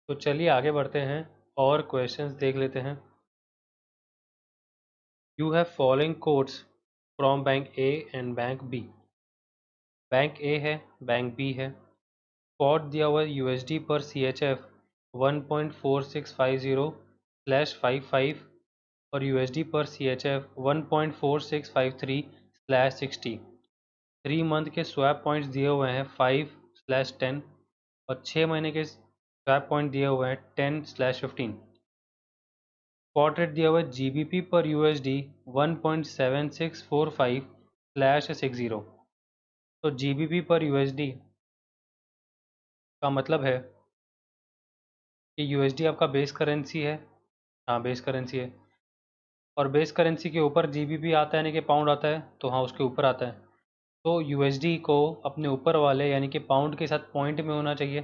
तो चलिए आगे बढ़ते हैं और क्वेश्चंस देख लेते हैं। You have following codes from bank A and bank B. Bank A है, बैंक बी है। कोड दिया हुआ है यूएसडी पर सी एच एफ 1.4650/55 और यूएसडी पर सी एच एफ 1.4653/60। 3 मंथ के स्वैप पॉइंट्स दिए हुए हैं 5/10 और 6 महीने के स्वैप पॉइंट दिए हुए हैं 10/15। स्पॉट रेट दिया हुआ है जीबीपी पर यूएसडी 1.7645/60। तो जीबीपी पर यूएसडी का मतलब है कि यूएसडी आपका बेस करेंसी है। हाँ, बेस करेंसी है और बेस करेंसी के ऊपर जीबीपी आता है यानी कि पाउंड आता है, तो हाँ उसके ऊपर आता है। तो यूएसडी को अपने ऊपर वाले यानी कि पाउंड के साथ पॉइंट में होना चाहिए,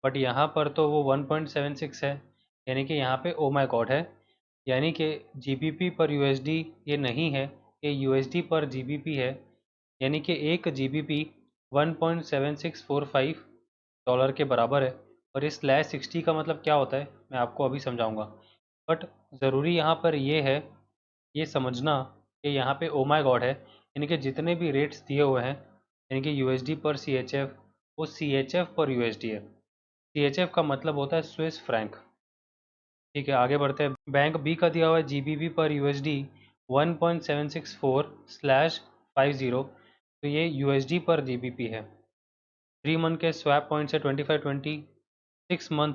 बट यहाँ पर तो वो 1.76 है, यानी कि यहाँ पे ओ माई गॉड है, यानी कि जीबीपी पर यूएसडी ये नहीं है, ये यूएसडी पर जीबीपी है, यानी कि एक जीबीपी 1.7645 डॉलर के बराबर है। और इस /60 का मतलब क्या होता है मैं आपको अभी समझाऊंगा, बट ज़रूरी यहाँ पर ये है ये समझना कि यहाँ पे ओ माई गॉड है, यानी कि जितने भी रेट्स दिए हुए हैं यानी कि यूएसडी पर सी एच एफ वो सी एच एफ पर यूएसडी है। सी एच एफ का मतलब होता है स्विस फ्रैंक। ठीक है, आगे बढ़ते हैं। बैंक बी का दिया हुआ है जीबीपी पर यूएसडी 1.764/50। तो ये यूएसडी पर जीबीपी है। 3 मंथ के स्वैप पॉइंट से 25-20, 6 मंथ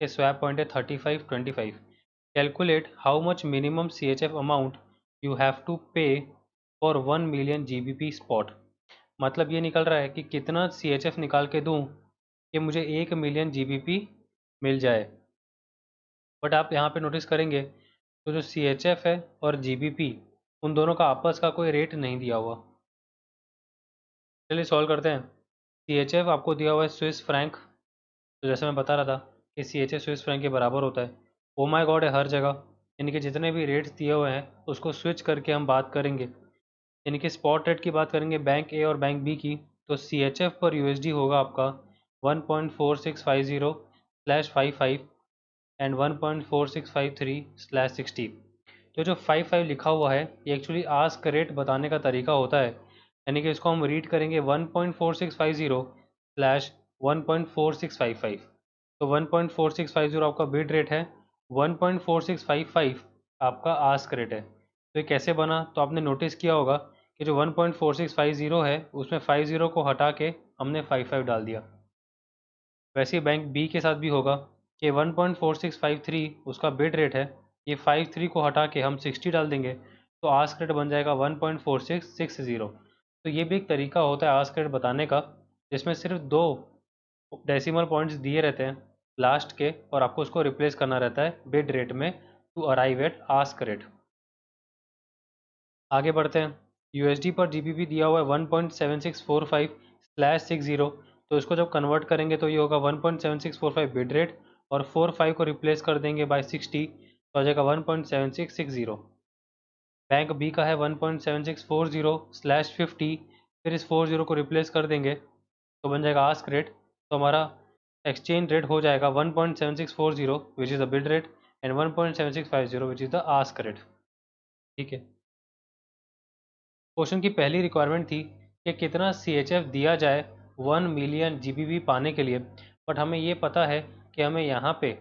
के स्वैप पॉइंट है 35-25। Calculate how much minimum C H F amount you have to pay for 1 million GBP spot. मतलब ये निकल रहा है कि कितना सी एच एफ निकाल के दूँ कि मुझे 1 मिलियन जीबीपी मिल जाए। बट आप यहाँ पे नोटिस करेंगे तो जो सी एच एफ है और जी बी पी उन दोनों का आपस का कोई रेट नहीं दिया हुआ। चलिए सॉल्व करते हैं। सी एच एफ आपको दिया हुआ है स्विस फ्रैंक, तो जैसे मैं बता रहा था कि C H F Swiss franc के बराबर होता है। ओ माई गॉड है हर जगह, यानी कि जितने भी रेट्स दिए हुए हैं उसको स्विच करके हम बात करेंगे, यानी कि स्पॉट रेट की बात करेंगे बैंक ए और बैंक बी की। तो सी एच एफ पर यू एस डी होगा आपका 1.4650/55 एंड 1.4653/60। तो जो 55 लिखा हुआ है ये एक्चुअली आस्क रेट बताने का तरीका होता है, यानी कि इसको हम रीड करेंगे 1.4650/1.4655। तो 1.4650 आपका बिड रेट है, 1.4655 आपका आस्क रेट है। तो ये कैसे बना, तो आपने नोटिस किया होगा कि जो 1.4650 है उसमें 50 को हटा के हमने 55 डाल दिया। वैसे ही बैंक बी के साथ भी होगा कि 1.4653 उसका बिड रेट है, ये 53 को हटा के हम 60 डाल देंगे तो आस्क रेट बन जाएगा 1.4660। तो ये भी एक तरीका होता है आस्क रेट बताने का, जिसमें सिर्फ 2 डेसिमल पॉइंट्स दिए रहते हैं लास्ट के और आपको उसको रिप्लेस करना रहता है बिड रेट में to arrive at ask rate. आगे बढ़ते हैं। यूएसडी पर जीबीपी दिया हुआ है 1.7645/60। तो इसको जब कन्वर्ट करेंगे तो ये होगा 1.7645 बिड रेट और 45 को रिप्लेस कर देंगे बाय 60 तो आ जाएगा 1.7660। बैंक बी का है 1.7640/50, फिर इस 40 को रिप्लेस कर देंगे तो बन जाएगा आस्क रेट। तो हमारा एक्सचेंज रेट हो जाएगा 1.7640 which is the bid rate and 1.7650 which is the ask rate. ठीक है, क्वेश्चन की पहली रिक्वायरमेंट थी कि कितना सी एच एफ दिया जाए 1 मिलियन जी बी पी पाने के लिए, बट हमें ये पता है कि हमें यहाँ पे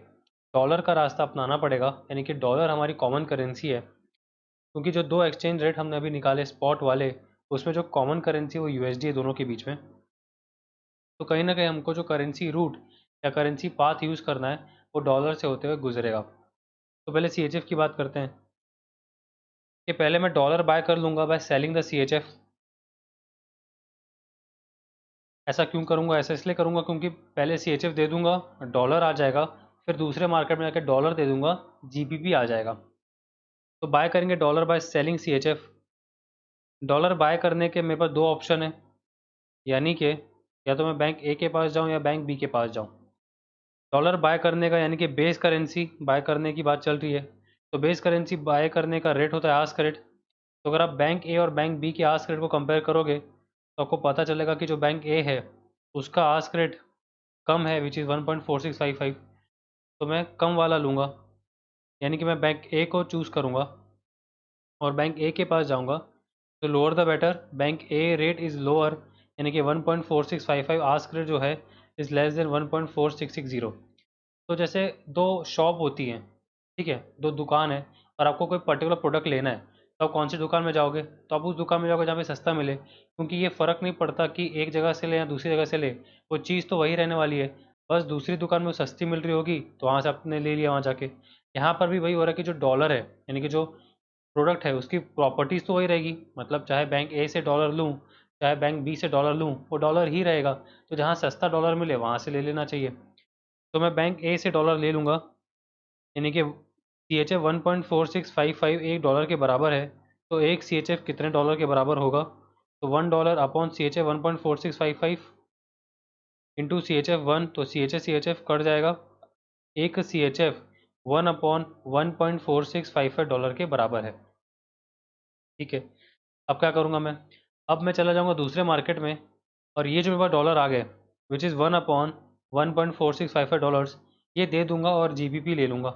डॉलर का रास्ता अपनाना पड़ेगा, यानी कि डॉलर हमारी कॉमन करेंसी है, क्योंकि जो दो एक्सचेंज रेट हमने अभी निकाले स्पॉट वाले उसमें जो कॉमन करेंसी वो यूएसडी है दोनों के बीच में। तो कहीं ना कहीं हमको जो करेंसी रूट या करेंसी पाथ यूज़ करना है वो डॉलर से होते हुए गुजरेगा। तो पहले सी एच एफ की बात करते हैं कि पहले मैं डॉलर बाय कर लूँगा by selling the C H F. ऐसा क्यों करूँगा, ऐसा इसलिए करूँगा क्योंकि पहले सी एच एफ दे दूँगा, डॉलर आ जाएगा, फिर दूसरे मार्केट में जाकर डॉलर दे दूँगा, जी बी पी आ जाएगा। तो बाय करेंगे dollar by selling C H F. Dollar buy करने के मेरे पास दो ऑप्शन है, यानी कि या तो मैं बैंक ए के पास जाऊँ या बैंक बी के पास जाऊँ। डॉलर बाय करने का यानी कि बेस करेंसी बाय करने की बात चल रही है, तो बेस करेंसी बाय करने का रेट होता है आस्क रेट। तो अगर आप बैंक ए और बैंक बी के आस्क रेट को कंपेयर करोगे तो आपको पता चलेगा कि जो बैंक ए है उसका आस्क रेट कम है विच इज़ 1.4655, तो मैं कम वाला लूँगा, यानी कि मैं बैंक ए को चूज़ करूँगा और बैंक ए के पास जाऊँगा। तो lower the better, bank a rate is lower, यानी कि 1.4655, आस्क रेट जो है इज़ लेस देन 1.4660। तो जैसे दो शॉप होती हैं, ठीक है, दो दुकान है और आपको कोई पर्टिकुलर प्रोडक्ट लेना है, तो आप कौन सी दुकान में जाओगे? तो आप उस दुकान में जाओगे जहाँ पे सस्ता मिले, क्योंकि ये फ़र्क नहीं पड़ता कि एक जगह से ले या दूसरी जगह से ले, वो चीज़ तो वही रहने वाली है। बस दूसरी दुकान में वो सस्ती मिल रही होगी तो वहाँ से आपने ले लिया वहाँ जाके। यहाँ पर भी वही हो रहा है कि जो डॉलर है, यानी कि जो प्रोडक्ट है, उसकी प्रॉपर्टीज़ तो वही रहेगी। मतलब चाहे बैंक ए से डॉलर लूँ, चाहे बैंक बी से डॉलर लूँ, वो डॉलर ही रहेगा। तो जहाँ सस्ता डॉलर मिले वहाँ से ले लेना चाहिए। तो मैं बैंक ए से डॉलर ले लूँगा, यानी कि सी एच एफ 1.4655 एक डॉलर के बराबर है। तो एक सी एच एफ कितने डॉलर के बराबर होगा? तो $1 upon C H F 1.4655 into C H F 1, तो सी एच एफ कट जाएगा। एक सी एच एफ 1/1.4655 डॉलर के बराबर है। ठीक है, अब क्या करूँगा मैं? अब मैं चला जाऊँगा दूसरे मार्केट में और ये जो मेरे पास डॉलर आ गए, विच इज़ 1/1.4655 डॉलर्स, ये दे दूंगा और GBP ले लूँगा।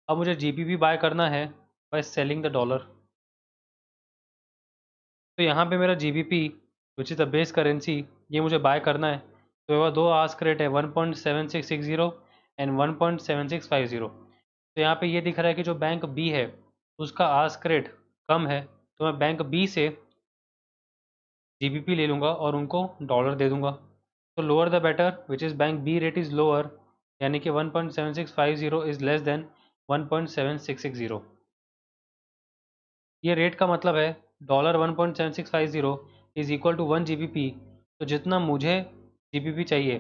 अब मुझे GBP बाय करना है बाय सेलिंग द डॉलर। तो यहाँ पे मेरा GBP which is the base currency, ये मुझे बाय करना है। तो मेरे पास दो आस्क रेट है, 1.7660 एंड 1.7650। तो यहाँ पे ये दिख रहा है कि जो बैंक बी है उसका आस्क रेट कम है, तो मैं बैंक बी से GBP ले लूँगा और उनको डॉलर दे दूँगा। तो lower the better, which is bank B rate is lower, यानी कि 1.7650 इज़ लेस देन 1.7660। ये रेट का मतलब है dollar 1.7650 is equal to 1 GBP। तो जितना मुझे GBP चाहिए,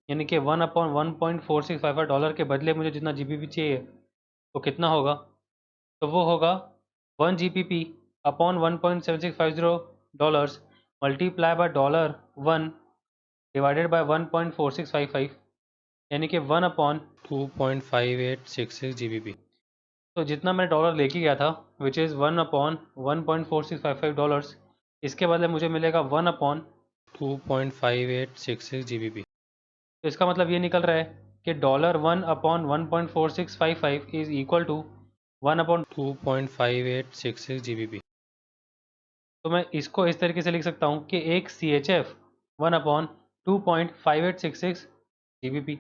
यानी कि 1/1.4655 डॉलर के बदले मुझे जितना GBP चाहिए, तो कितना होगा? तो वो होगा 1 GBP upon 1.7650 dollars multiply by $1 divided by 1.4655, यानी कि 1/2.5866 GBP। तो जितना मैं डॉलर लेके गया था, विच इज़ 1/1.4655 डॉलर्स, इसके बदले मुझे मिलेगा 1/2.5866 GBP। तो इसका मतलब ये निकल रहा है कि dollar 1/1.4655 is equal to 1/2.5866 GBP। तो मैं इसको इस तरीके से लिख सकता हूँ कि एक सी एच एफ 1/2.5866 GBP,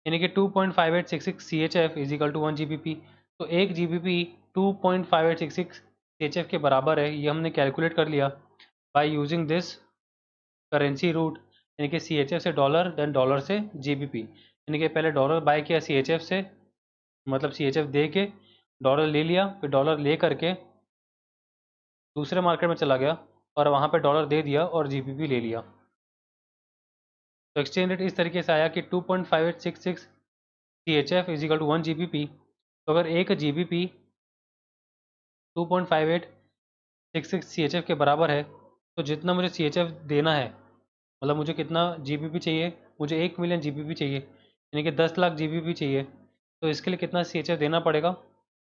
यानी कि 2.5866 CHF is equal to 1 GBP। तो एक GBP 2.5866 CHF के बराबर है, ये हमने कैलकुलेट कर लिया by using this currency route, यानी कि CHF से डॉलर, देन डॉलर से GBP, यानी कि पहले डॉलर बाय किया CHF से, मतलब CHF दे के डॉलर ले लिया, फिर डॉलर ले करके दूसरे मार्केट में चला गया और वहाँ पे डॉलर दे दिया और GBP ले लिया। तो एक्सचेंज रेट इस तरीके से आया कि 2.5866 CHF is equal to 1 GBP। तो अगर एक GBP 2.5866 CHF के बराबर है, तो जितना मुझे CHF देना है, मतलब मुझे कितना GBP चाहिए, मुझे 1 मिलियन GBP चाहिए, यानी कि 10 लाख GBP चाहिए। तो इसके लिए कितना CHF देना पड़ेगा?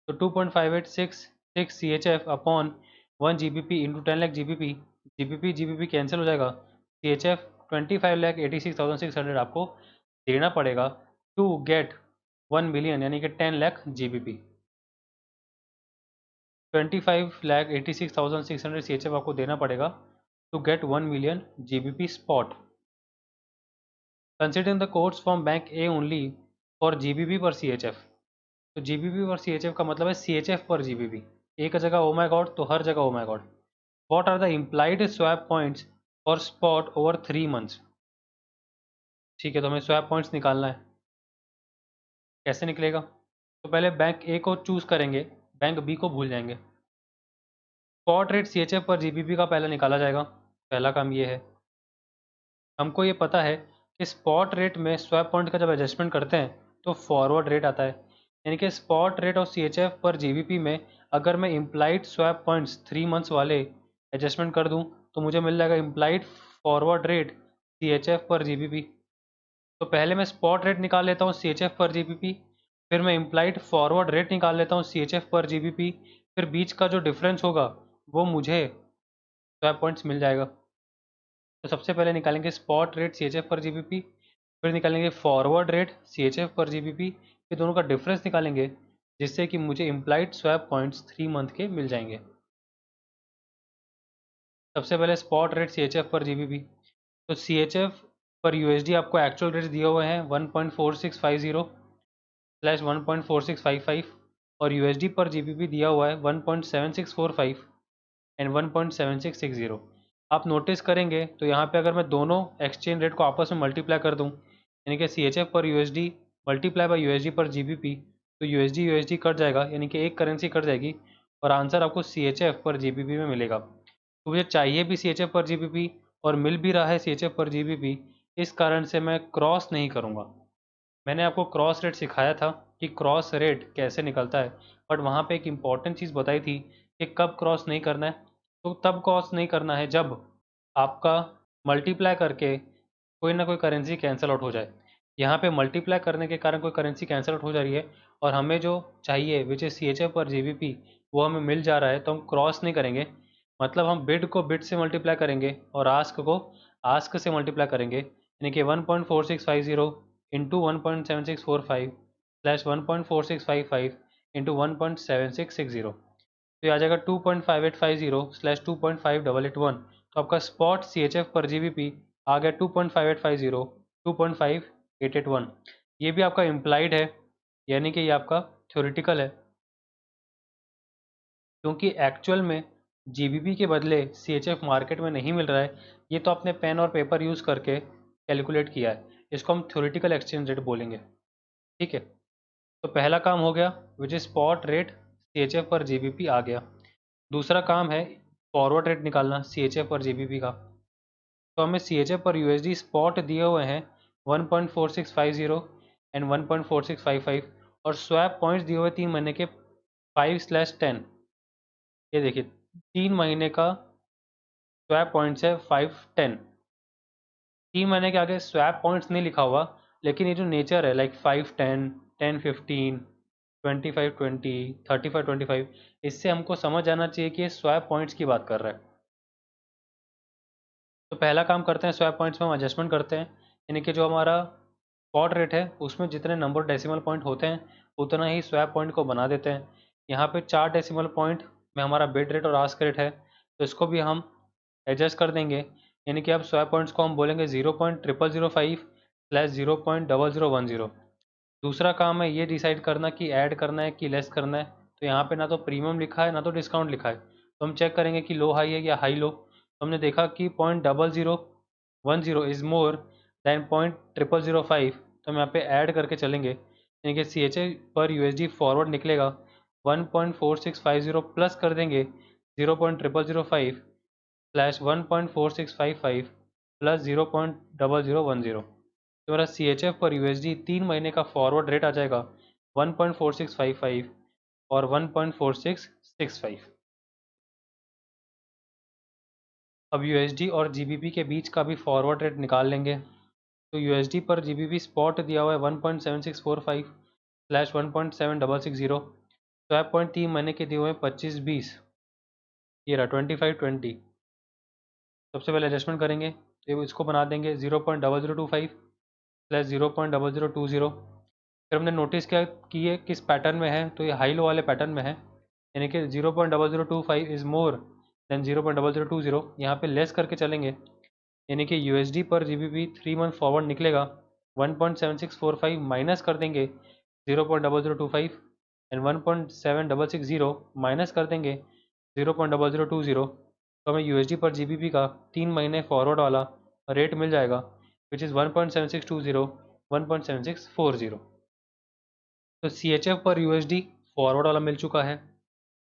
तो 2.5866 CHF upon 1 GBP into 10 lakh GBP, GBP cancel हो जाएगा, CHF 25,86,600 आपको देना पड़ेगा टू गेट 1 मिलियन, यानी कि 10 लाख GBP। 25,86,600 CHF आपको देना पड़ेगा to get 1 million GBP spot. Considering the codes from bank A only for GBP पर CHF। तो GBP पर CHF का मतलब है CHF पर GBP। एक जगह ओ माई गॉड तो हर जगह oh my god. What are the implied swap points for spot over 3 months. ठीक है, तो हमें स्वैप पॉइंट्स निकालना है। कैसे निकलेगा? तो पहले बैंक ए को चूज़ करेंगे, बैंक बी को भूल जाएंगे। स्पॉट रेट CHF पर GBP का पहले निकाला जाएगा, पहला काम ये है। हमको ये पता है कि स्पॉट रेट में स्वैप पॉइंट का जब एडजस्टमेंट करते हैं तो फॉरवर्ड रेट आता है, यानी कि स्पॉट रेट ऑफ CHF पर GBP में अगर मैं इम्प्लाइड स्वैप पॉइंट्स 3 मंथ्स वाले एडजस्टमेंट कर दूं तो मुझे मिल जाएगा इम्प्लाइड फॉरवर्ड रेट CHF पर GBP। तो पहले मैं स्पॉट रेट निकाल लेता हूँ CHF पर GBP, फिर मैं इम्प्लाइड फॉरवर्ड रेट निकाल लेता हूँ CHF पर GBP, फिर बीच का जो डिफरेंस होगा वो मुझे स्वैप पॉइंट्स मिल जाएगा। तो सबसे पहले निकालेंगे स्पॉट रेट CHF पर GBP, फिर निकालेंगे फॉरवर्ड रेट CHF पर GBP, ये दोनों का डिफरेंस निकालेंगे, जिससे कि मुझे इम्प्लाइड स्वैप पॉइंट्स 3 मंथ के मिल जाएंगे। सबसे पहले स्पॉट रेट CHF पर GBP, तो CHF पर USD आपको एक्चुअल रेट दिए हुए हैं 1.4650 / 1.4655 और USD पर GBP दिया हुआ है 1.7645 एंड 1.7660। आप नोटिस करेंगे तो यहाँ पे अगर मैं दोनों एक्सचेंज रेट को आपस में मल्टीप्लाई कर दूँ, यानी कि CHF पर USD मल्टीप्लाई बाय USD पर GBP, तो USD कट जाएगा, यानी कि एक करेंसी कट जाएगी और आंसर आपको CHF पर GBP में मिलेगा। तो मुझे चाहिए भी CHF पर GBP और मिल भी रहा है CHF पर GBP, इस कारण से मैं क्रॉस नहीं करूँगा। मैंने आपको क्रॉस रेट सिखाया था कि क्रॉस रेट कैसे निकलता है, बट वहाँ पे एक इम्पॉर्टेंट चीज़ बताई थी कि कब क्रॉस नहीं करना है। तो तब क्रॉस नहीं करना है जब आपका मल्टीप्लाई करके कोई ना कोई करेंसी कैंसिल आउट हो जाए। यहाँ पे मल्टीप्लाई करने के कारण कोई करेंसी कैंसिल आउट हो जा रही है और हमें जो चाहिए विच इज़ CHF पर GBP वो हमें मिल जा रहा है, तो हम क्रॉस नहीं करेंगे। मतलब हम बिड को बिड से मल्टीप्लाई करेंगे और आस्क को आस्क से मल्टीप्लाई करेंगे, यानी कि 1.4650 इंटू 1.7645 / 1.4655 इंटू 1.7660, तो ये आ जाएगा 2.5850 / 2.5881। तो आपका स्पॉट CHF पर GBP आ गया 2.5850 2.5881। ये भी आपका इम्प्लाइड है, यानी कि ये आपका थ्योरेटिकल है, क्योंकि एक्चुअल में GBP के बदले CHF मार्केट में नहीं मिल रहा है। ये तो आपने पेन और पेपर यूज़ करके कैलकुलेट किया है, इसको हम थ्योरेटिकल एक्सचेंज रेट बोलेंगे। ठीक है, तो पहला काम हो गया which is spot rate CHF पर GBP आ गया। दूसरा काम है फॉरवर्ड रेट निकालना CHF पर GBP का। तो हमें CHF पर USD स्पॉट दिए हुए हैं 1.4650 एंड 1.4655 और स्वैप पॉइंट्स दिए हुए 3 महीने के 5/10। ये देखिए 3 महीने का स्वैप पॉइंट्स है 5/10। 3 महीने के आगे स्वैप पॉइंट्स नहीं लिखा हुआ, लेकिन ये जो नेचर है लाइक 5/10, 10/15, 25/20, 35/25, इससे हमको समझ आना चाहिए कि ये स्वैप पॉइंट्स की बात कर रहा है। तो पहला काम करते हैं, स्वैप पॉइंट्स में हम एडजस्टमेंट करते हैं, यानी कि जो हमारा स्पॉट रेट है उसमें जितने नंबर डेसिमल पॉइंट होते हैं उतना ही स्वैप पॉइंट को बना देते हैं। यहाँ पे 4 डेसिमल पॉइंट में हमारा बिड रेट और आस्क रेट है, तो इसको भी हम एडजस्ट कर देंगे, यानी कि अब स्वैप पॉइंट्स को हम बोलेंगे 0.0005 / 0.0010। दूसरा काम है ये डिसाइड करना कि ऐड करना है कि लेस करना है। तो यहाँ पे ना तो प्रीमियम लिखा है ना तो डिस्काउंट लिखा है, तो हम चेक करेंगे कि लो हाई है या हाई लो। तो हमने देखा कि 0.0010 इज़ मोर दैन 0.0005, तो हम यहाँ पे ऐड करके चलेंगे, यानी कि CHF पर USD फॉरवर्ड निकलेगा 1.4650 प्लस कर देंगे 0.0005 / 1.4655 प्लस 0.0010, तो मेरा CHF पर USD 3 महीने का फॉरवर्ड रेट आ जाएगा 1.4655 और 1.4665। अब USD और GBP के बीच का भी फॉरवर्ड रेट निकाल लेंगे। तो USD पर GBP स्पॉट दिया हुआ है 1.7645 / 1.7660। स्वैप पॉइंट 3 महीने के दिए हुए हैं 25/20, ये रहा 25/20। सबसे पहले एडजस्टमेंट करेंगे, तो इसको बना देंगे 0.0025 + 0.0020। फिर हमने नोटिस किया कि ये किस पैटर्न में है, तो ये हाई लो वाले पैटर्न में है, यानी कि 0.0025 इज़ मोर देन 0.0020। यहाँ पे लेस करके चलेंगे, यानी कि USD पर GBP 3 मंथ फॉरवर्ड निकलेगा 1.7645 माइनस कर देंगे 0.0025 एंड 1.7660 माइनस कर देंगे 0.0020। तो हमें USD पर GBP का 3 महीने फॉरवर्ड वाला रेट मिल जाएगा विच इज़ 1.7620 1.7640। तो CHF पर USD फॉरवर्ड वाला मिल चुका है,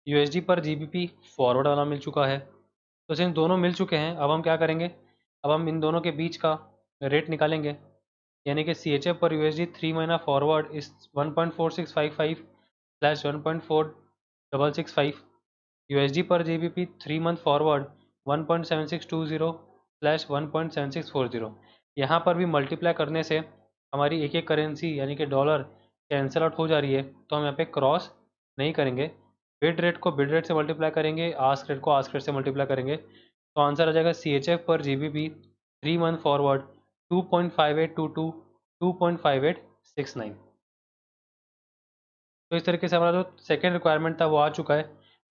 USD पर GBP फॉरवर्ड वाला मिल चुका है। तो सिंस दोनों मिल चुके हैं, अब हम क्या करेंगे, अब हम इन दोनों के बीच का रेट निकालेंगे, यानी कि CHF पर USD 3 महीना फॉरवर्ड इस 1.4655 / 1.4665, USD पर GBP 3 मंथ फॉरवर्ड 1.7620 / 1.7640। यहाँ पर भी मल्टीप्लाई करने से हमारी एक एक करेंसी यानी कि डॉलर कैंसिल आउट हो जा रही है, तो हम यहाँ पे क्रॉस नहीं करेंगे। बिड रेट को बिड रेट से मल्टीप्लाई करेंगे, आस्क रेट को आस्क रेट से मल्टीप्लाई करेंगे, तो आंसर आ जाएगा CHF पर GBP 3 मंथ फॉरवर्ड 2.5822 2.5869। तो इस तरीके से हमारा जो सेकेंड रिक्वायरमेंट था वो आ चुका है,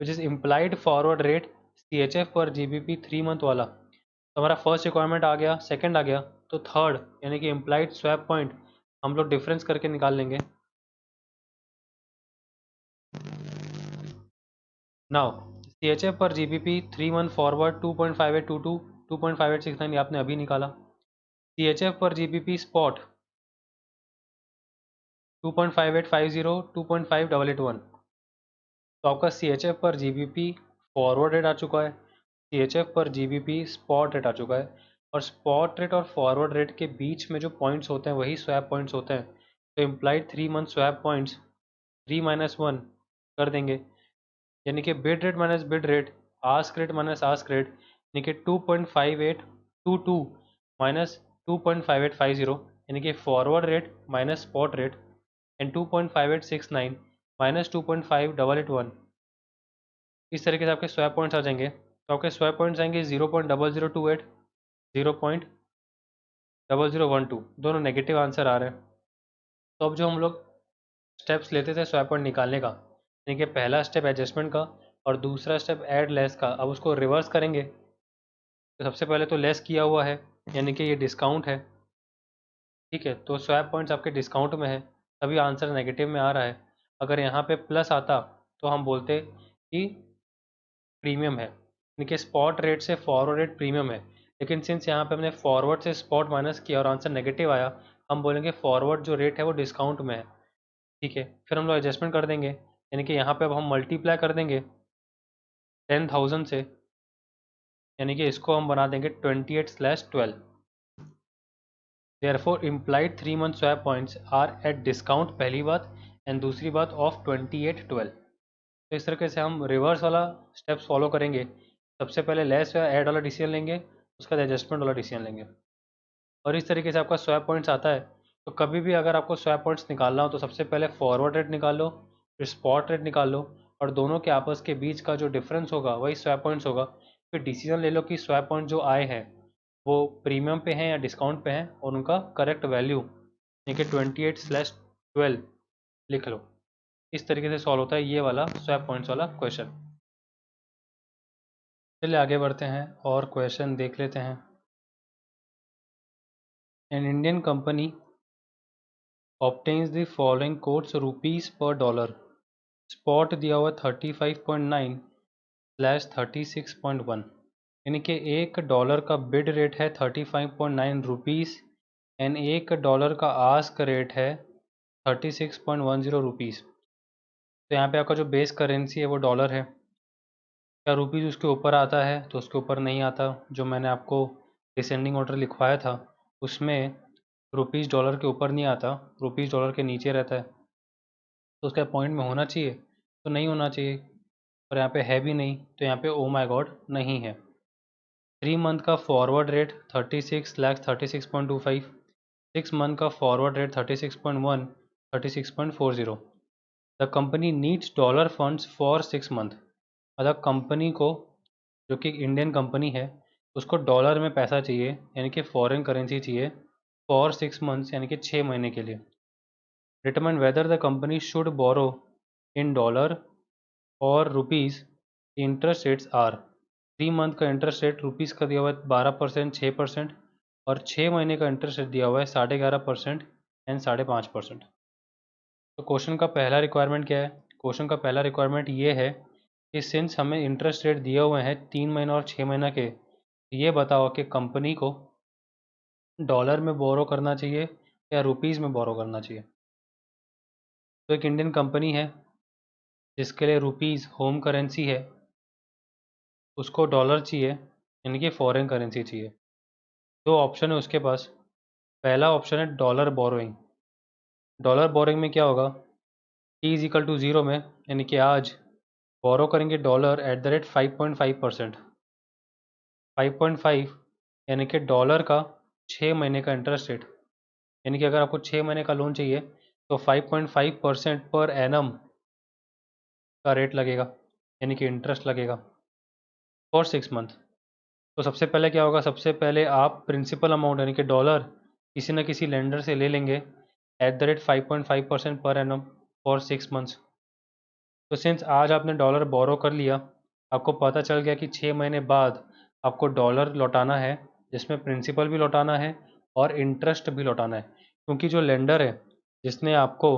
which is implied forward rate CHF पर GBP 3 मंथ वाला। तो हमारा फर्स्ट रिक्वायरमेंट आ गया, सेकेंड आ गया, तो थर्ड यानी कि इम्प्लाइड स्वैप पॉइंट हम लोग डिफरेंस करके निकाल लेंगे। नाउ CHF पर GBP 3 मंथ फॉरवर्ड 2.5822 2.5869 ये आपने अभी निकाला। CHF पर GBP स्पॉट 2.5850 2.5881। तो आपका CHF पर GBP फॉरवर्ड रेट आ चुका है, CHF पर GBP स्पॉट रेट आ चुका है, और स्पॉट रेट और फॉरवर्ड रेट के बीच में जो पॉइंट्स होते हैं वही स्वैप पॉइंट्स होते हैं। तो इम्प्लाइड 3 मंथ स्वैप पॉइंट्स 3 - 1 कर देंगे, यानी कि bid rate minus bid rate, ask rate minus ask rate, यानी कि 2.5822 माइनस 2.5850, यानी कि forward rate minus spot rate, and 2.5869 minus 2.5881। इस तरीके से आपके स्वैप पॉइंट्स आ जाएंगे। तो आपके स्वैप पॉइंट्स आएंगे 0.0028, 0.0012, दोनों नेगेटिव आंसर आ रहे हैं। तो अब जो हम लोग स्टेप्स लेते थे स्वैप पॉइंट निकालने का, यानी कि पहला स्टेप एडजस्टमेंट का और दूसरा स्टेप ऐड लेस का, अब उसको रिवर्स करेंगे। तो सबसे पहले तो लेस किया हुआ है, यानी कि ये डिस्काउंट है, ठीक है, तो स्वैप पॉइंट्स आपके डिस्काउंट में है, तभी आंसर नेगेटिव में आ रहा है। अगर यहाँ पे प्लस आता तो हम बोलते कि प्रीमियम है, यानी कि स्पॉट रेट से फॉरवर्ड रेट प्रीमियम है, लेकिन सिंस यहाँ पे हमने फॉरवर्ड से स्पॉट माइनस किया और आंसर नेगेटिव आया, हम बोलेंगे फॉरवर्ड जो रेट है वो डिस्काउंट में है, ठीक है। फिर हम लोग एडजस्टमेंट कर देंगे, यानी कि यहाँ पे अब हम मल्टीप्लाई कर देंगे 10,000 से, यानी कि इसको हम बना देंगे 28/12। Therefore implied 3 month swap points are at discount, पहली बात, एंड दूसरी बात ऑफ 28/12। तो इस तरीके से हम रिवर्स वाला स्टेप्स फॉलो करेंगे। सबसे पहले लेस या ऐड वाला डिसीजन लेंगे, उसके बाद एडजस्टमेंट वाला डिसीजन लेंगे, और इस तरीके से आपका स्वैप पॉइंट्स आता है। तो कभी भी अगर आपको स्वैप पॉइंट्स निकालना हो तो सबसे पहले फॉरवर्ड रेट निकाल लो, फिर स्पॉट रेट निकाल लो, और दोनों के आपस के बीच का जो डिफरेंस होगा वही स्वैप पॉइंट्स होगा। फिर डिसीजन ले लो कि स्वैप पॉइंट जो आए हैं वो प्रीमियम पे हैं या डिस्काउंट पे हैं, और उनका करेक्ट वैल्यू यानी कि 28/12 लिख लो। इस तरीके से सॉल्व होता है ये वाला स्वैप पॉइंट्स वाला क्वेश्चन। चलिए आगे बढ़ते हैं और क्वेश्चन देख लेते हैं। An Indian company obtains the following quotes rupees per dollar। Spot दिया हुआ 35.9 / 36.1, यानी कि $1 का बिड रेट है 35.9 रुपीज़, एंड $1 का आस्क रेट है 36.10 रुपीज़। तो यहाँ पे आपका जो बेस करेंसी है वो डॉलर है। क्या रुपीज़ उसके ऊपर आता है? तो उसके ऊपर नहीं आता। जो मैंने आपको डिसेंडिंग ऑर्डर लिखवाया था उसमें रुपीज़ डॉलर के ऊपर नहीं आता, रुपीज़ डॉलर के नीचे रहता है। तो उसका पॉइंट में होना चाहिए तो नहीं होना चाहिए, और यहाँ पे है भी नहीं, तो यहाँ पे ओ माय गॉड नहीं है। 3 मंथ का फॉरवर्ड रेट 36,36.25, 6 मंथ का forward rate 36.1, 36.40। The company needs dollar funds for 6 month. मतलब कंपनी को, जो कि इंडियन कंपनी है, उसको डॉलर में पैसा चाहिए, यानी कि फॉरेन करेंसी चाहिए, फॉर 6 मंथ्स यानी कि 6 महीने के लिए। Determine whether the company should borrow in dollar और rupees. Interest rates are, 3 month का इंटरेस्ट रेट रुपीज़ का दिया हुआ है 12%, 6%, और 6 महीने का इंटरेस्ट रेट दिया हुआ है 11.5% एंड 5.5%। तो क्वेश्चन का पहला रिक्वायरमेंट क्या है? क्वेश्चन का पहला रिक्वायरमेंट ये है कि सिंस हमें इंटरेस्ट रेट दिए हुए हैं 3 महीना और 6 महीना के, ये बताओ कि कंपनी को डॉलर में बोरो करना चाहिए या रुपीज़ में बोरो करना चाहिए। तो एक इंडियन कंपनी है जिसके लिए रुपीज़ होम करेंसी है, उसको डॉलर चाहिए यानी कि फॉरेन करेंसी चाहिए। दो ऑप्शन है उसके पास। पहला ऑप्शन है डॉलर बोरोइंग। डॉलर बोरोइंग में क्या होगा? T इज इक्वल टू 0 में, यानी कि आज बोरो करेंगे डॉलर एट द रेट 5.5%। 5.5 यानी कि डॉलर का 6 महीने का इंटरेस्ट रेट, यानी कि अगर आपको 6 महीने का लोन चाहिए तो 5.5% पर एनम का रेट लगेगा, यानी कि इंटरेस्ट लगेगा फॉर 6 मंथ। तो सबसे पहले क्या होगा? सबसे पहले आप प्रिंसिपल अमाउंट यानी कि डॉलर किसी न किसी लेंडर से ले लेंगे @5.5% पर एनम फॉर 6 मंथ्स। तो सिंस आज आपने डॉलर बोरो कर लिया, आपको पता चल गया कि 6 महीने बाद आपको डॉलर लौटाना है, जिसमें प्रिंसिपल भी लौटाना है और इंटरेस्ट भी लौटाना है। क्योंकि जो लेंडर है जिसने आपको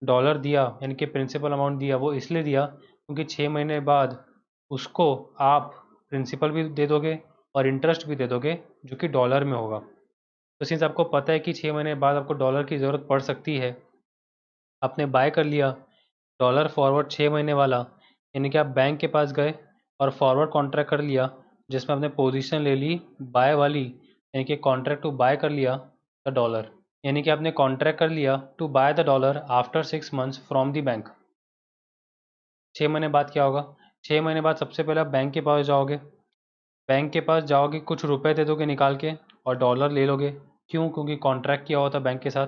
डॉलर दिया यानी कि प्रिंसिपल अमाउंट दिया, वो इसलिए दिया क्योंकि 6 महीने बाद उसको आप प्रिंसिपल भी दे दोगे और इंटरेस्ट भी दे दोगे, जो कि डॉलर में होगा। तो सिंस आपको पता है कि 6 महीने बाद आपको डॉलर की ज़रूरत पड़ सकती है, आपने बाय कर लिया डॉलर फॉरवर्ड 6 महीने वाला, यानी कि आप बैंक के पास गए और फॉरवर्ड कॉन्ट्रैक्ट कर लिया, जिसमें आपने पोजीशन ले ली बाय वाली, यानी कि कॉन्ट्रैक्ट टू बाय कर लिया द डॉलर, यानी कि आपने कॉन्ट्रैक्ट कर लिया to buy the dollar after 6 months from the bank. 6 महीने बाद क्या होगा? 6 महीने बाद सबसे पहले आप बैंक के पास जाओगे, बैंक के पास जाओगे, कुछ रुपए दे दोगे निकाल के और डॉलर ले लोगे। क्यों? क्योंकि कॉन्ट्रैक्ट किया हुआ था बैंक के साथ,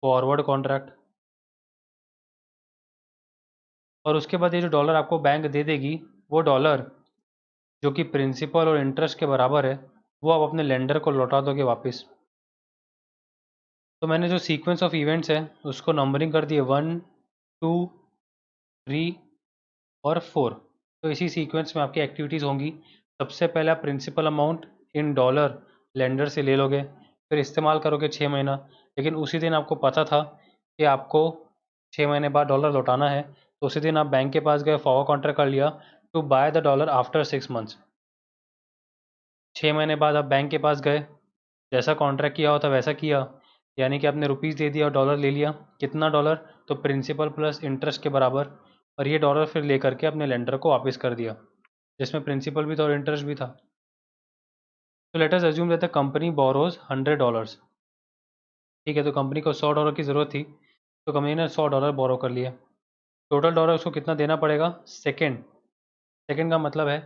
फॉरवर्ड कॉन्ट्रैक्ट। और उसके बाद ये जो डॉलर आपको बैंक दे देगी, वो डॉलर जो कि प्रिंसिपल और इंटरेस्ट के बराबर है, वो आप अपने लेंडर को लौटा दोगे वापस। तो मैंने जो सीक्वेंस ऑफ इवेंट्स है उसको नंबरिंग कर दिए 1, 2, 3 और 4। तो इसी सीक्वेंस में आपकी एक्टिविटीज़ होंगी। सबसे पहले आप principal amount in dollar lender से ले लोगे, फिर इस्तेमाल करोगे 6 महीना, लेकिन उसी दिन आपको पता था कि आपको 6 महीने बाद डॉलर लौटाना है, तो उसी दिन आप बैंक के पास गए, फॉरवर्ड कॉन्ट्रैक्ट कर लिया to buy the dollar after 6 months. 6 महीने बाद आप बैंक के पास गए, जैसा कॉन्ट्रैक्ट किया होता वैसा किया, यानी कि आपने रुपीज़ दे दिया और डॉलर ले लिया। कितना डॉलर? तो प्रिंसिपल प्लस इंटरेस्ट के बराबर। और ये डॉलर फिर लेकर के अपने लेंडर को वापस कर दिया, जिसमें प्रिंसिपल भी था और इंटरेस्ट भी था। तो let us assume that the company borrows $100। ठीक है, तो कंपनी को $100 की ज़रूरत थी, तो कंपनी ने $100 बोरो कर लिया। टोटल डॉलर उसको कितना देना पड़ेगा? सेकेंड। सेकेंड का मतलब है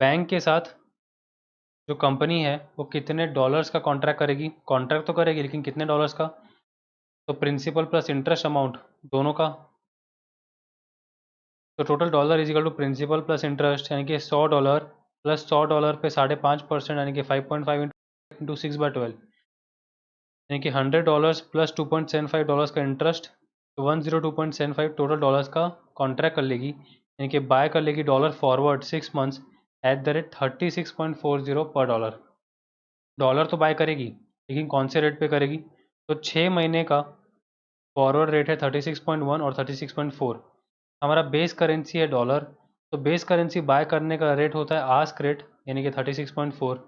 बैंक के साथ जो कंपनी है वो कितने डॉलर्स का कॉन्ट्रैक्ट करेगी। कॉन्ट्रैक्ट तो करेगी, लेकिन कितने डॉलर्स का? तो प्रिंसिपल प्लस इंटरेस्ट अमाउंट दोनों का। तो total dollar is equal to principal plus interest, यानी कि $100 प्लस $100 पे 5.5%, यानी कि 5.5 इंटू 6/12, यानी कि $100 प्लस $2.75 का इंटरेस्ट, तो 102.75 टोटल डॉलर्स का कॉन्ट्रैक्ट कर लेगी, यानी कि बाय कर लेगी डॉलर फॉरवर्ड 6 मंथ्स @36.40 पर डॉलर। डॉलर तो बाय करेगी, लेकिन कौन से रेट पे करेगी? तो 6 महीने का फॉरवर्ड रेट है 36.1 और 36.4। हमारा बेस करेंसी है डॉलर, तो बेस करेंसी बाय करने का रेट होता है आस्क रेट, यानी कि 36.4,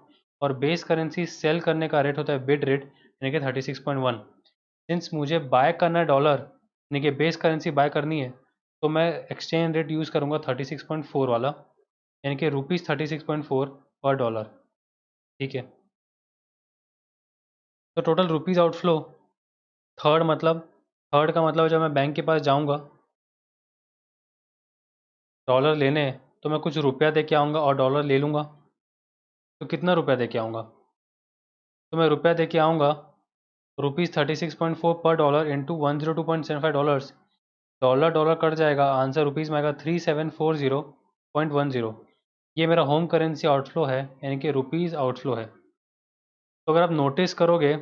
और बेस करेंसी सेल करने का रेट होता है बिड रेट, यानी कि 36.1। सिंस मुझे बाय करना है डॉलर, यानी कि बेस करेंसी बाय करनी है, तो मैं एक्सचेंज रेट यूज़ करूँगा 36.4 वाला, यानी कि ₹36.4 पर डॉलर। ठीक है, तो टोटल रुपीज़ आउटफ्लो थर्ड का मतलब जब मैं बैंक के पास जाऊँगा डॉलर लेने, तो मैं कुछ रुपया दे के आऊँगा और डॉलर ले लूँगा। तो कितना रुपया दे के आऊँगा? तो मैं रुपया दे के आऊँगा ₹36.4 पर dollar into 102.75 dollar. Dollar cut जाएगा, आंसर रुपीज़ में आएगा 3740.10। ये मेरा होम करेंसी आउटफ्लो है, यानी कि रुपीज़ आउटफ्लो है। तो अगर आप नोटिस करोगे,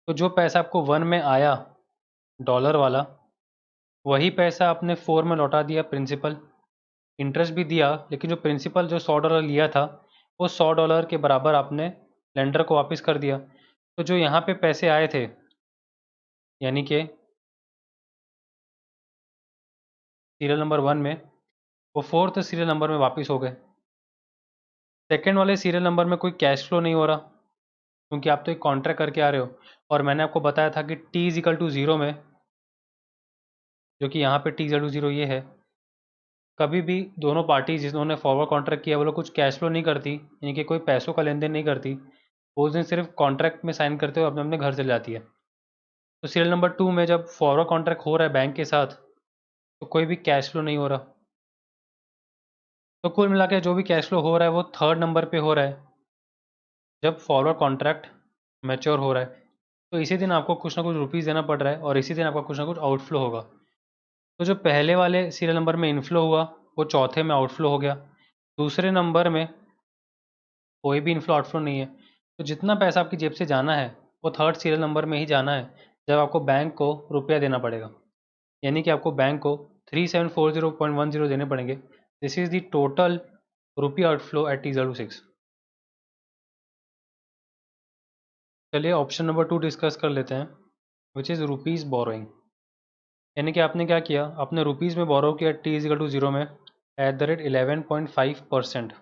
तो जो पैसा आपको 1 में आया डॉलर वाला, वही पैसा आपने 4 में लौटा दिया प्रिंसिपल। इंटरेस्ट भी दिया, लेकिन जो प्रिंसिपल जो $100 लिया था, वो $100 के बराबर आपने लेंडर को वापस कर दिया। तो जो यहाँ पे पैसे आए थे, यानी कि सीरियल नंबर 1 में, वो 4th सीरियल नंबर में वापस हो गए। सेकेंड वाले सीरियल नंबर में कोई कैश फ्लो नहीं हो रहा, क्योंकि आप तो एक कॉन्ट्रैक्ट करके आ रहे हो, और मैंने आपको बताया था कि t=0 में, जो कि यहाँ पे t=0 ये है, कभी भी दोनों पार्टी जिन्होंने फॉरवर्ड कॉन्ट्रैक्ट किया वो लोग कुछ कैश फ्लो नहीं करती, यानी कि कोई पैसों का लेन देन नहीं करती। वो उस दिन सिर्फ कॉन्ट्रैक्ट में साइन करते हुए अपने अपने घर चले जाती है। तो सीरियल नंबर 2 में जब फॉरवर्ड कॉन्ट्रैक्ट हो रहा है बैंक के साथ, तो कोई भी कैश फ्लो नहीं हो रहा। तो कुल मिला के जो भी कैश फ्लो हो रहा है वो थर्ड नंबर पे हो रहा है, जब फॉरवर्ड कॉन्ट्रैक्ट मैच्योर हो रहा है। तो इसी दिन आपको कुछ ना कुछ रुपीज़ देना पड़ रहा है, और इसी दिन आपका कुछ ना कुछ आउटफ्लो होगा। तो जो पहले वाले सीरियल नंबर में इनफ्लो हुआ, वो चौथे में आउटफ्लो हो गया। दूसरे नंबर में कोई भी इनफ्लो आउटफ्लो नहीं है। तो जितना पैसा आपकी जेब से जाना है, वो थर्ड सीरियल नंबर में ही जाना है जब आपको बैंक को रुपया देना पड़ेगा, यानी कि आपको बैंक को 3740.10 देने पड़ेंगे। This is the total rupee outflow at T06। चलिए ऑप्शन नंबर 2 डिस्कस कर लेते हैं, विच इज़ रुपीज़ बोरोइंग। यानी कि आपने क्या किया, आपने रुपीज़ में बोरो किया T=0 में @ 11.5%।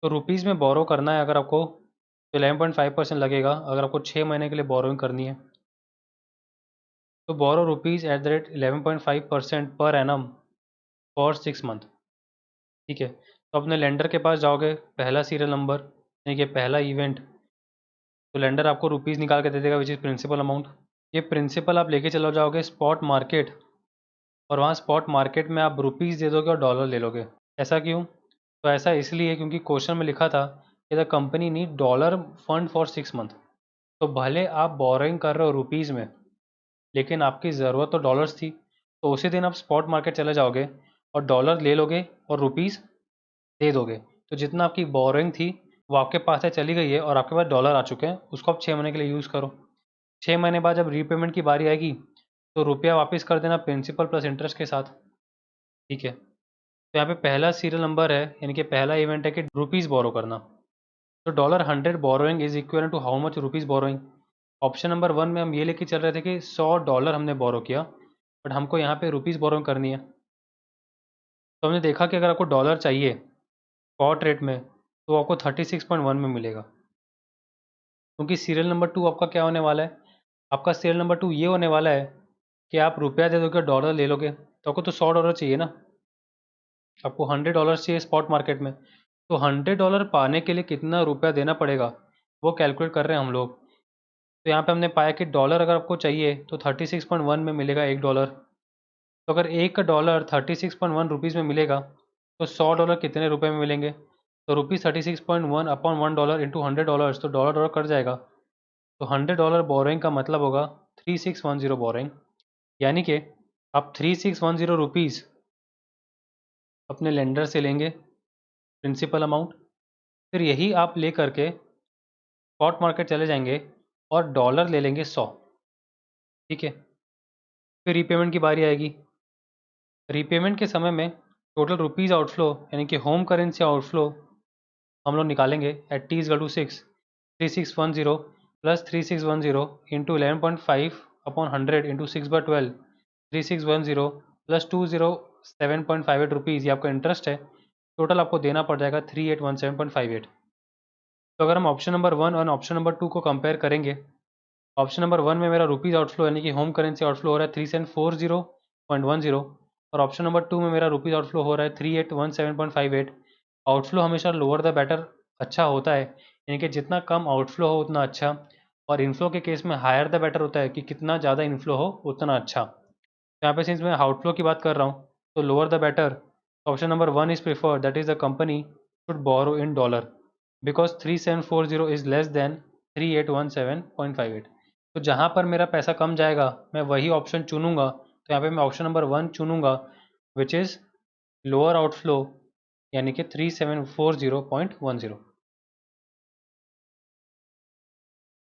तो रुपीज़ में बोरो करना है अगर आपको तो 11.5% लगेगा अगर आपको 6 महीने के लिए बोरोइंग करनी है। तो बोरो rupees @ 11.5% per annum for 6 month. ठीक है, तो अपने लेंडर के पास जाओगे, पहला सीरियल नंबर यानी कि पहला इवेंट, तो लेंडर आपको रुपीज़ निकाल के दे देगा विच इज़ प्रिंसिपल अमाउंट। ये प्रिंसिपल आप लेके चलो जाओगे स्पॉट मार्केट, और वहाँ स्पॉट मार्केट में आप रुपीज़ दे दोगे और डॉलर ले लोगे। ऐसा क्यों? तो ऐसा इसलिए क्योंकि क्वेश्चन में लिखा था कि the company need dollar fund for 6 month. तो भले आप बोरोइंग कर रहे हो रुपीज़ में, लेकिन आपकी ज़रूरत तो डॉलर्स थी, तो उसी दिन आप स्पॉट मार्केट चले जाओगे और डॉलर ले लोगे और रुपीज़ दे दोगे। तो जितना आपकी बोरोइंग थी वो आपके पास से चली गई है और आपके पास डॉलर आ चुके हैं, उसको आप 6 महीने के लिए यूज़ करो। 6 महीने बाद जब रीपेमेंट की बारी आएगी तो रुपया वापस कर देना प्रिंसिपल प्लस इंटरेस्ट के साथ। ठीक है, तो यहाँ पे पहला सीरियल नंबर है, यानी कि पहला इवेंट है कि रुपीज़ बोरो करना। तो $100 borrowing is equal to how much rupees borrowing. Option number 1 में हम ये लेके चल रहे थे कि $100 हमने बोरो किया, बट हमको यहाँ पे रुपीज़ बोरोइंग करनी है। तो हमने देखा कि अगर आपको डॉलर चाहिए स्पॉट रेट में तो आपको 36.1 में मिलेगा, क्योंकि सीरियल नंबर 2 आपका क्या होने वाला है, आपका सीरियल नंबर 2 ये होने वाला है कि आप रुपया दे दोगे डॉलर ले लोगे, तो आपको तो $100 चाहिए ना, आपको $100 चाहिए स्पॉट मार्केट में। तो $100 पाने के लिए कितना रुपया देना पड़ेगा वो कैलकुलेट कर रहे हैं हम लोग। तो यहाँ पे हमने पाया कि डॉलर अगर आपको चाहिए तो 36.1 में मिलेगा $1। तो अगर $1 36.1 रुपीज़ में मिलेगा तो $100 कितने रुपए में मिलेंगे, तो ₹36.1 अपॉन $1 इंटू $100, तो डॉलर डॉलर कट जाएगा। तो $100 बोरोइंग का मतलब होगा 3610 बोरोइंग, यानी कि आप 3610 रुपीज़ अपने लेंडर से लेंगे प्रिंसिपल अमाउंट, फिर यही आप ले करके स्पॉट मार्केट चले जाएंगे और डॉलर ले लेंगे 100। ठीक है, फिर रीपेमेंट की बारी आएगी। रीपेमेंट के समय में टोटल रुपीज़ आउटफ्लो यानी कि होम करेंसी आउटफ्लो हम लोग निकालेंगे at T=6 3610 plus 3610 into 11.5 upon 100 into 6/12 3610 plus 207.58 rupees, ये आपका इंटरेस्ट है। टोटल आपको देना पड़ जाएगा 3817.58। तो अगर हम ऑप्शन नंबर 1 और ऑप्शन नंबर 2 को कंपेयर करेंगे, ऑप्शन नंबर 1 में मेरा रुपीज़ आउटफ्लो यानी कि होम करेंसी आउटफ्लो हो रहा है 3740.10, और ऑप्शन नंबर 2 में मेरा रुपीज़ आउटफ्लो हो रहा है 3817.58। आउटफ्लो हमेशा लोअर द बेटर अच्छा होता है, यानी कि जितना कम आउटफ्लो हो उतना अच्छा, और इनफ्लो के केस में हायर द बेटर होता है कि कितना ज़्यादा इनफ्लो हो उतना अच्छा। तो यहाँ पे सिंस मैं आउटफ्लो की बात कर रहा हूँ तो lower the better, option number 1 is preferred, that is the company should borrow in dollar because 3740 is less than 3817.58। तो जहाँ पर मेरा पैसा कम जाएगा मैं वही ऑप्शन चुनूंगा, तो यहाँ पे मैं ऑप्शन नंबर 1 चुनूंगा विच इज़ लोअर आउटफ्लो यानी कि 3740.10।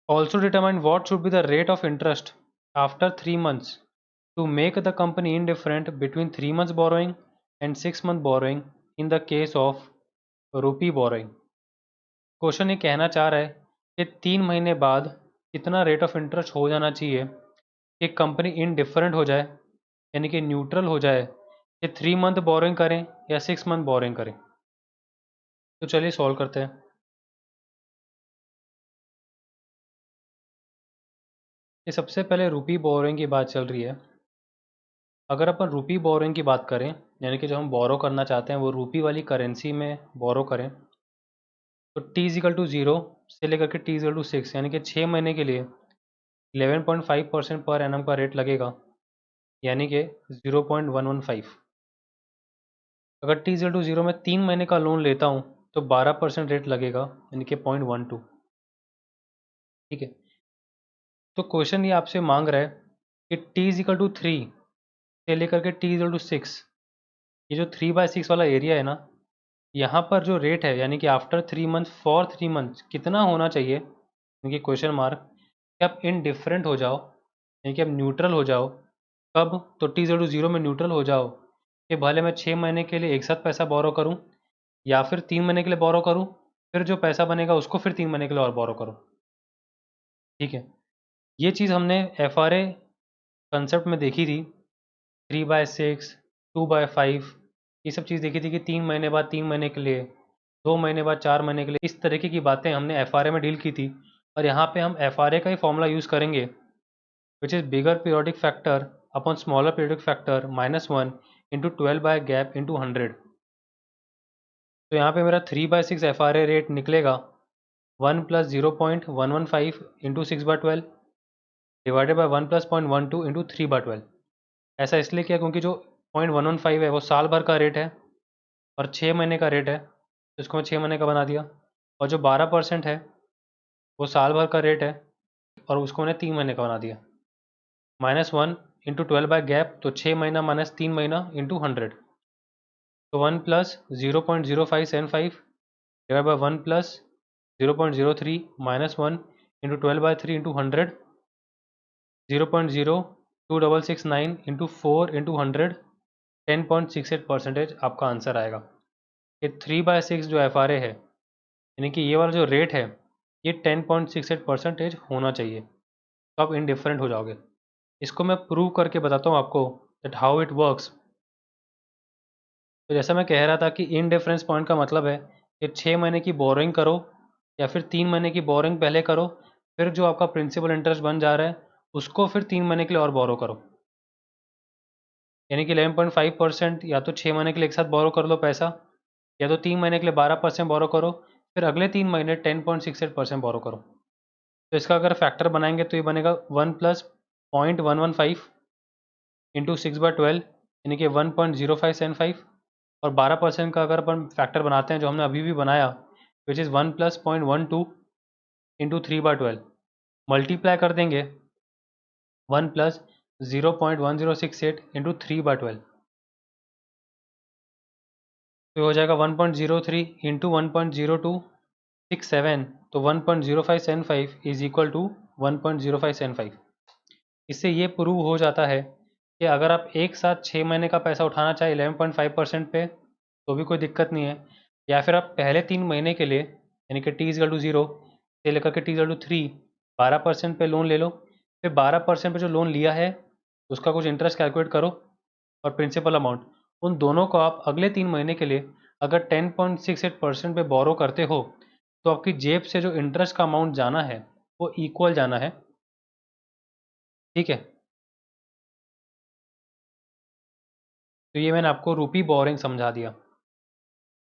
Also determine what should be the rate of interest after 3 months to make the company indifferent between 3 months borrowing and 6 month borrowing in the case of rupee borrowing। Question ये कहना चाह रहा है कि 3 महीने बाद कितना रेट ऑफ इंटरेस्ट हो जाना चाहिए कि कंपनी इनडिफरेंट हो जाए, यानी कि न्यूट्रल हो जाए, कि 3 मंथ बोरोइंग करें या 6 मंथ बोरोइंग करें। तो चलिए सॉल्व करते हैं। ये सबसे पहले रुपी बोरोइंग की बात चल रही है। अगर अपन रुपी बोरोइंग की बात करें, यानी कि जो हम बोरो करना चाहते हैं वो रुपी वाली करेंसी में बोरो करें, तो T=0 से लेकर के T=6 यानी कि 6 महीने के लिए 11.5% पर एनम का रेट लगेगा, यानी कि 0.115। अगर T=0 में 3 महीने का लोन लेता हूँ तो 12% रेट लगेगा, यानी कि 0.12। ठीक है, तो क्वेश्चन ये आपसे मांग रहा है कि T=3 से लेकर के T=6, ये जो 3/6 वाला एरिया है ना, यहाँ पर जो रेट है यानी कि आफ्टर 3 मंथ फॉर 3 मंथ कितना होना चाहिए क्योंकि क्वेश्चन मार्क, कि आप इनडिफरेंट हो जाओ, यानी कि आप न्यूट्रल हो जाओ। कब? तो t0 में न्यूट्रल हो जाओ कि भले मैं 6 महीने के लिए एक साथ पैसा बोरो करूं या फिर 3 महीने के लिए बोरो करूं, फिर जो पैसा बनेगा उसको फिर 3 महीने के लिए और बोरो करूं। ठीक है, ये चीज़ हमने FRA कंसेप्ट में देखी थी। 3/6, 2/5, ये सब चीज़ देखी थी कि 3 महीने बाद 3 महीने के लिए, 2 महीने बाद 4 महीने के लिए, इस तरीके की बातें हमने FRA में डील की थी। और यहाँ पे हम FRA का ही फॉर्मूला यूज़ करेंगे, which is bigger periodic factor upon smaller periodic factor -1 into 12 by gap into 100। तो यहाँ पे मेरा 3/6 FRA रेट निकलेगा 1 + 0.115 इंटू 6/12 डिवाइडेड बाई 1 + 0.12 इंटू 3/12। ऐसा इसलिए किया क्योंकि जो 0.115 है वो साल भर का रेट है और 6 महीने का रेट है, तो इसको मैं 6 महीने का बना दिया। और जो 12% है वो साल भर का रेट है और उसको मैंने 3 महीने का बना दिया। -1 इंटू 12 बाय गैप, तो 6 महीना माइनस 3 महीना इंटू 100, तो 1 + 0.0575 divide by 1 + 0.03 -1 into 12/3 into 100, 0.02669 into 4 into 100, 10.68% आपका आंसर आएगा। ये 3/6 जो FRA है, यानी कि ये वाला जो रेट है, ये 10.68% होना चाहिए, तो आप इनडिफरेंट हो जाओगे। इसको मैं प्रूव करके बताता हूँ आपको दैट हाउ इट वर्क्स। तो जैसा मैं कह रहा था कि इनडिफरेंस पॉइंट का मतलब है कि 6 महीने की बोरिंग करो या फिर 3 महीने की बोरिंग पहले करो, फिर जो आपका प्रिंसिपल इंटरेस्ट बन जा रहा है उसको फिर 3 महीने के लिए और बोरो करो। यानी कि 11.5% या तो 6 महीने के लिए एक साथ बोरो कर लो पैसा, या तो 3 महीने के लिए 12% बोरो करो, फिर अगले 3 महीने 10.68% बोरो करो। तो इसका अगर फैक्टर बनाएंगे तो ये बनेगा 1 + 0.115 इंटू 6/12, यानी कि 1.0575। और 12% का अगर अपन फैक्टर बनाते हैं जो हमने अभी भी बनाया, विच इज़ 1 + 0.12 इंटू 3/12, मल्टीप्लाई कर देंगे 1 + 0.1068 इंटू 3/12, तो हो जाएगा 1.03 इंटू 1.0267, तो 1.0575 इज इक्वल टू 1.0575। इससे ये प्रूव हो जाता है कि अगर आप एक साथ 6 महीने का पैसा उठाना चाहे 11.5% पे तो भी कोई दिक्कत नहीं है, या फिर आप पहले 3 महीने के लिए यानी कि t = 0 से लेकर के t = 3 12% पे लोन ले लो, फिर 12% पे जो लोन लिया है उसका कुछ इंटरेस्ट कैलकुलेट करो और प्रिंसिपल अमाउंट, उन दोनों को आप अगले 3 महीने के लिए अगर 10.68% पे बोरो करते हो तो आपकी जेब से जो इंटरेस्ट का अमाउंट जाना है वो इक्वल जाना है। ठीक है, तो ये मैंने आपको रूपी बोरिंग समझा दिया।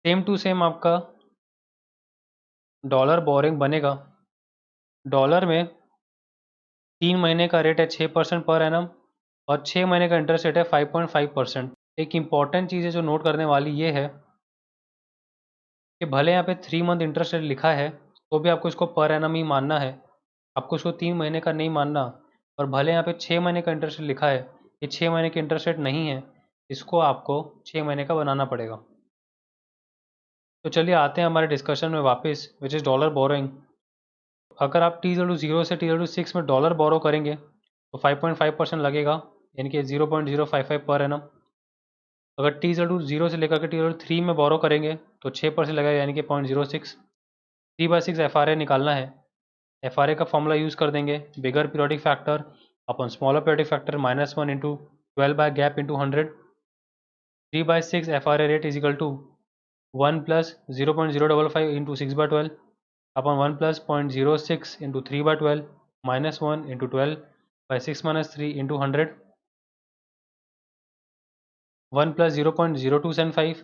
सेम टू सेम आपका डॉलर बोरिंग बनेगा। डॉलर में 3 महीने का रेट है 6% पर एनम और 6 महीने का इंटरेस्ट रेट है 5.5%। एक इम्पॉर्टेंट चीज़ है जो नोट करने वाली ये है कि भले यहाँ पे 3 मंथ इंटरेस्ट रेट लिखा है तो भी आपको इसको पर एनम ही मानना है, आपको इसको 3 महीने का नहीं मानना। और भले यहाँ पे 6 महीने का इंटरेस्ट रेट लिखा है, ये 6 महीने का इंटरेस्ट रेट नहीं है, इसको आपको 6 महीने का बनाना पड़ेगा। तो चलिए आते हैं हमारे डिस्कशन में वापस, विच इज़ डॉलर बोरोइंग। अगर आप t0 से t6 में डॉलर बोरो करेंगे तो 5.5% लगेगा, यानी कि 0.055 पर एनम। अगर t0 से लेकर के t3 में बोरो करेंगे तो 6% लगेगा, यानी कि 0.06। 3/6 FRA निकालना है। FRA का फॉर्मूला यूज़ कर देंगे, bigger periodic factor upon smaller periodic factor -1 into 12 by gap into 100। 3/6 FRA rate is equal to 1 + 0.055 into 6/12 upon 1 + 0.06 into 3/12 -1 into 12 by 6 - 3 into 100, 1 + 0.0275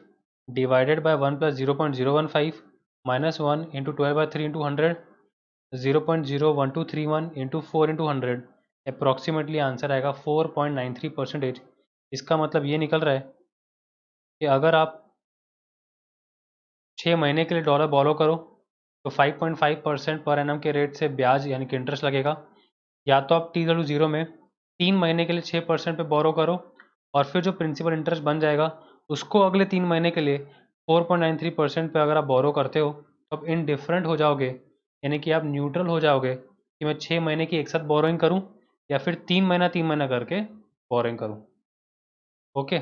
divided by 1 + 0.015 -1 into 12/3 into 100, 0.01231 into 4 into 100, approximately answer आएगा 4.93%। इसका मतलब ये निकल रहा है कि अगर आप 6 महीने के लिए डॉलर बोरो करो तो 5.5% पर एनम के रेट से ब्याज यानी कि इंटरेस्ट लगेगा, या तो आप t0 में 3 महीने के लिए 6% पे बोरो करो और फिर जो प्रिंसिपल इंटरेस्ट बन जाएगा उसको अगले 3 महीने के लिए 4.93% पे अगर आप बोरो करते हो तो आप इनडिफरेंट हो जाओगे यानी कि आप न्यूट्रल हो जाओगे कि मैं 6 महीने की एक साथ बोरोइंग करूं या फिर 3 महीना करके बोरोइंग करूं। ओके।